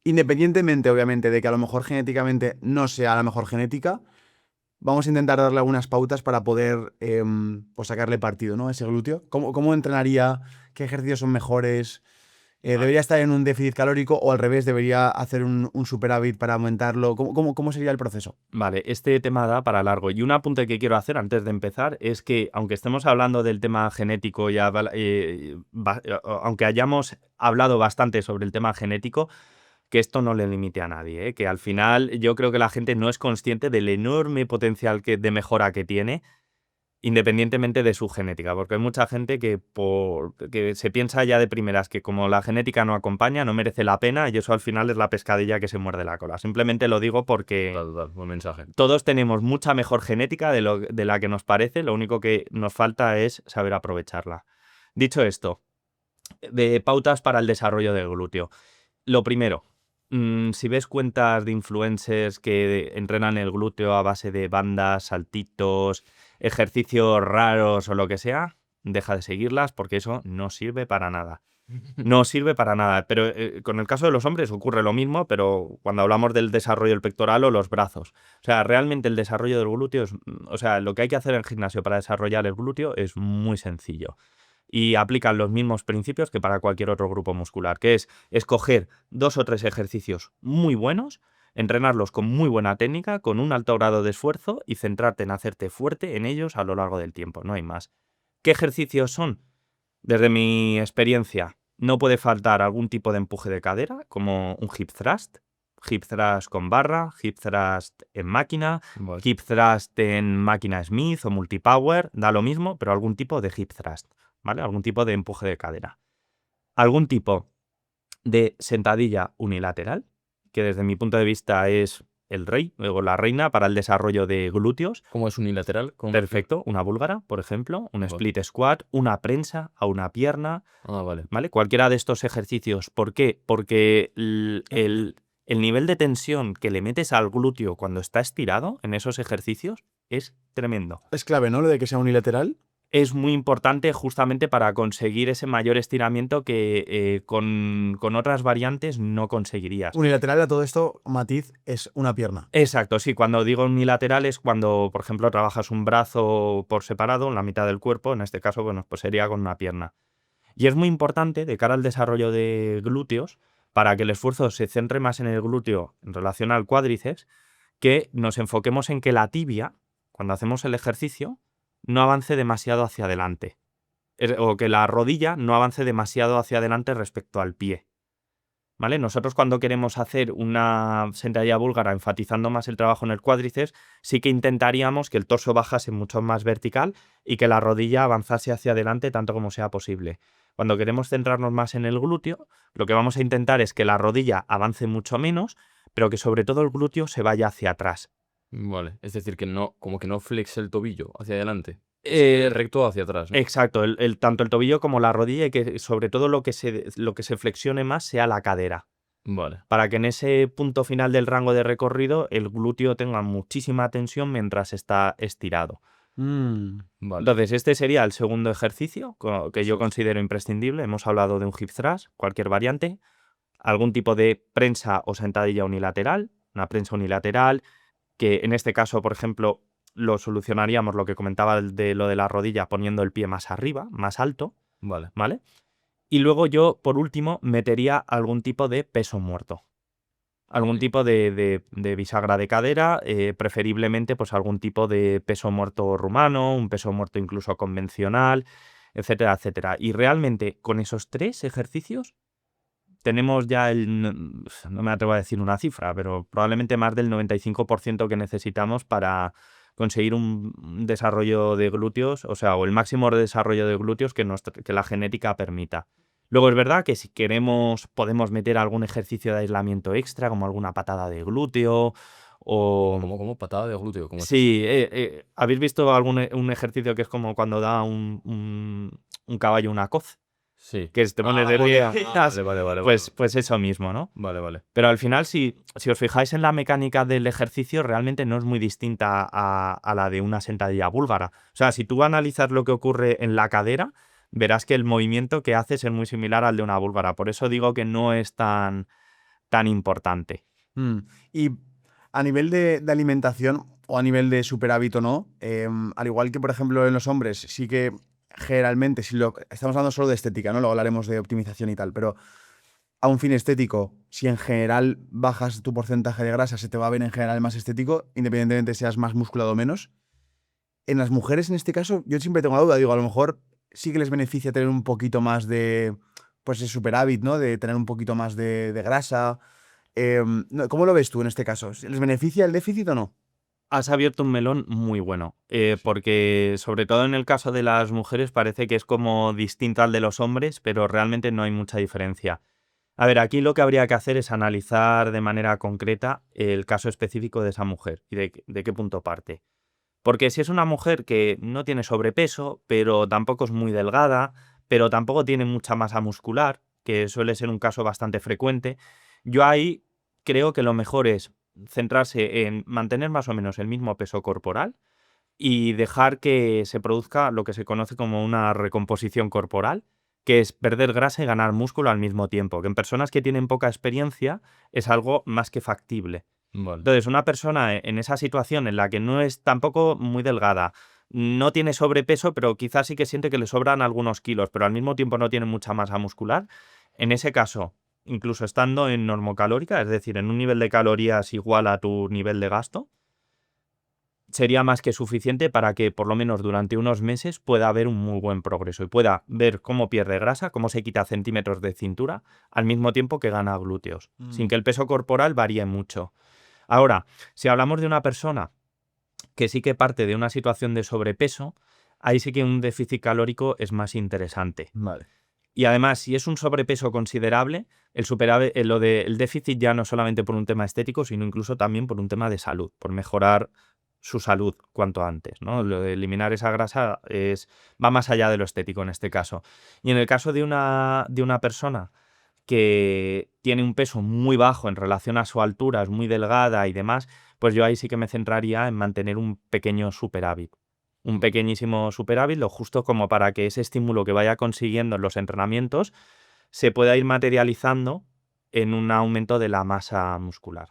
Independientemente, obviamente, de que a lo mejor genéticamente no sea la mejor genética, vamos a intentar darle algunas pautas para poder pues sacarle partido, ¿no? A ese glúteo. ¿Cómo entrenaría? ¿Qué ejercicios son mejores? ¿Debería estar en un déficit calórico o al revés, debería hacer un superávit para aumentarlo? ¿Cómo sería el proceso? Vale, este tema da para largo. Y un apunte que quiero hacer antes de empezar es que, aunque estemos hablando del tema genético, aunque hayamos hablado bastante sobre el tema genético, que esto no le limite a nadie, ¿eh? Que al final yo creo que la gente no es consciente del enorme potencial de mejora que tiene, independientemente de su genética, porque hay mucha gente que se piensa ya de primeras que como la genética no acompaña, no merece la pena y eso al final es la pescadilla que se muerde la cola. Simplemente lo digo porque Total, buen mensaje. todos tenemos mucha mejor genética de la que nos parece, lo único que nos falta es saber aprovecharla. Dicho esto, de pautas para el desarrollo del glúteo. Lo primero, si ves cuentas de influencers que entrenan el glúteo a base de bandas, saltitos, ejercicios raros o lo que sea, deja de seguirlas porque eso no sirve para nada. No sirve para nada, pero con el caso de los hombres ocurre lo mismo, pero cuando hablamos del desarrollo del pectoral o los brazos. O sea, realmente el desarrollo del glúteo o sea, lo que hay que hacer en el gimnasio para desarrollar el glúteo es muy sencillo. Y aplican los mismos principios que para cualquier otro grupo muscular, que es escoger 2 o 3 ejercicios muy buenos, entrenarlos con muy buena técnica, con un alto grado de esfuerzo y centrarte en hacerte fuerte en ellos a lo largo del tiempo, no hay más. ¿Qué ejercicios son? Desde mi experiencia, no puede faltar algún tipo de empuje de cadera, como un hip thrust con barra, hip thrust en máquina, Vale. hip thrust en máquina Smith o multipower, da lo mismo, pero algún tipo de hip thrust, ¿vale? Algún tipo de empuje de cadera. Algún tipo de sentadilla unilateral, que desde mi punto de vista es el rey o la reina para el desarrollo de glúteos. ¿Cómo es unilateral? Perfecto, una búlgara, por ejemplo, un Vale. split squat, una prensa a una pierna, Ah, vale. ¿vale? Cualquiera de estos ejercicios. ¿Por qué? Porque el nivel de tensión que le metes al glúteo cuando está estirado en esos ejercicios es tremendo. Es clave, ¿no? Lo de que sea unilateral. Es muy importante justamente para conseguir ese mayor estiramiento que con otras variantes no conseguirías. Unilateral a todo esto, matiz, es una pierna. Exacto, sí, cuando digo unilateral es cuando, por ejemplo, trabajas un brazo por separado, en la mitad del cuerpo, en este caso, bueno, pues sería con una pierna. Y es muy importante de cara al desarrollo de glúteos, para que el esfuerzo se centre más en el glúteo en relación al cuádriceps, que nos enfoquemos en que la tibia, cuando hacemos el ejercicio, no avance demasiado hacia adelante. O que la rodilla no avance demasiado hacia adelante respecto al pie. ¿Vale? Nosotros cuando queremos hacer una sentadilla búlgara enfatizando más el trabajo en el cuádriceps, sí que intentaríamos que el torso bajase mucho más vertical y que la rodilla avanzase hacia adelante tanto como sea posible. Cuando queremos centrarnos más en el glúteo, lo que vamos a intentar es que la rodilla avance mucho menos, pero que sobre todo el glúteo se vaya hacia atrás. Vale. Es decir, que no, como que no flexe el tobillo hacia adelante. Eh, Recto hacia atrás, ¿no? Exacto, tanto el tobillo como la rodilla y que sobre todo lo que se flexione más sea la cadera. Vale. Para que en ese punto final del rango de recorrido el glúteo tenga muchísima tensión mientras está estirado. Mm. Vale. Entonces, este sería el segundo ejercicio que yo considero imprescindible. Hemos hablado de un hip thrust, cualquier variante, algún tipo de prensa o sentadilla unilateral, una prensa unilateral, que en este caso, por ejemplo, lo solucionaríamos lo que comentaba de lo de la rodilla poniendo el pie más arriba, más alto, Vale. ¿vale? Y luego yo, por último, metería algún tipo de peso muerto. Algún tipo de bisagra de cadera, preferiblemente pues algún tipo de peso muerto rumano, un peso muerto incluso convencional, etcétera, etcétera. Y realmente con esos 3 ejercicios tenemos ya no me atrevo a decir una cifra, pero probablemente más del 95% que necesitamos para conseguir un desarrollo de glúteos, o sea, o el máximo de desarrollo de glúteos que la genética permita. Luego es verdad que si queremos podemos meter algún ejercicio de aislamiento extra, como alguna patada de glúteo o... ¿Cómo? Patada de glúteo. ¿Cómo es eso? Sí, ¿habéis visto un ejercicio que es como cuando da un caballo una coz? Sí. Que te pones de rodillas, Vale. pues eso mismo, ¿no? Vale. Pero al final, si os fijáis en la mecánica del ejercicio, realmente no es muy distinta a la de una sentadilla búlgara. O sea, si tú analizas lo que ocurre en la cadera, verás que el movimiento que haces es muy similar al de una búlgara. Por eso digo que no es tan importante. Y a nivel de alimentación o a nivel de superávit o no, al igual que por ejemplo en los hombres, sí que generalmente, si estamos hablando solo de estética, ¿no? Luego hablaremos de optimización y tal, pero a un fin estético, si en general bajas tu porcentaje de grasa, se te va a ver en general más estético, independientemente seas más musculado o menos. En las mujeres, en este caso, yo siempre tengo la duda, digo, a lo mejor sí que les beneficia tener un poquito más de, pues, de superávit, ¿no? De tener un poquito más de grasa. ¿Cómo lo ves tú en este caso? ¿Les beneficia el déficit o no? Has abierto un melón muy bueno, porque sobre todo en el caso de las mujeres parece que es como distinto al de los hombres, pero realmente no hay mucha diferencia. A ver, aquí lo que habría que hacer es analizar de manera concreta el caso específico de esa mujer y de qué punto parte. Porque si es una mujer que no tiene sobrepeso, pero tampoco es muy delgada, pero tampoco tiene mucha masa muscular, que suele ser un caso bastante frecuente, yo ahí creo que lo mejor es centrarse en mantener más o menos el mismo peso corporal y dejar que se produzca lo que se conoce como una recomposición corporal, que es perder grasa y ganar músculo al mismo tiempo, que en personas que tienen poca experiencia es algo más que factible. Vale. Entonces, una persona en esa situación en la que no es tampoco muy delgada, no tiene sobrepeso, pero quizás sí que siente que le sobran algunos kilos, pero al mismo tiempo no tiene mucha masa muscular, en ese caso, incluso estando en normocalórica, es decir, en un nivel de calorías igual a tu nivel de gasto, sería más que suficiente para que por lo menos durante unos meses pueda haber un muy buen progreso y pueda ver cómo pierde grasa, cómo se quita centímetros de cintura, al mismo tiempo que gana glúteos, sin que el peso corporal varíe mucho. Ahora, si hablamos de una persona que sí que parte de una situación de sobrepeso, ahí sí que un déficit calórico es más interesante. Vale. Y además, si es un sobrepeso considerable, el déficit ya no solamente por un tema estético, sino incluso también por un tema de salud, por mejorar su salud cuanto antes, ¿no? Lo de eliminar esa grasa va más allá de lo estético en este caso. Y en el caso de una persona que tiene un peso muy bajo en relación a su altura, es muy delgada y demás, pues yo ahí sí que me centraría en mantener un pequeño superávit. Un pequeñísimo superávit, lo justo como para que ese estímulo que vaya consiguiendo en los entrenamientos se pueda ir materializando en un aumento de la masa muscular.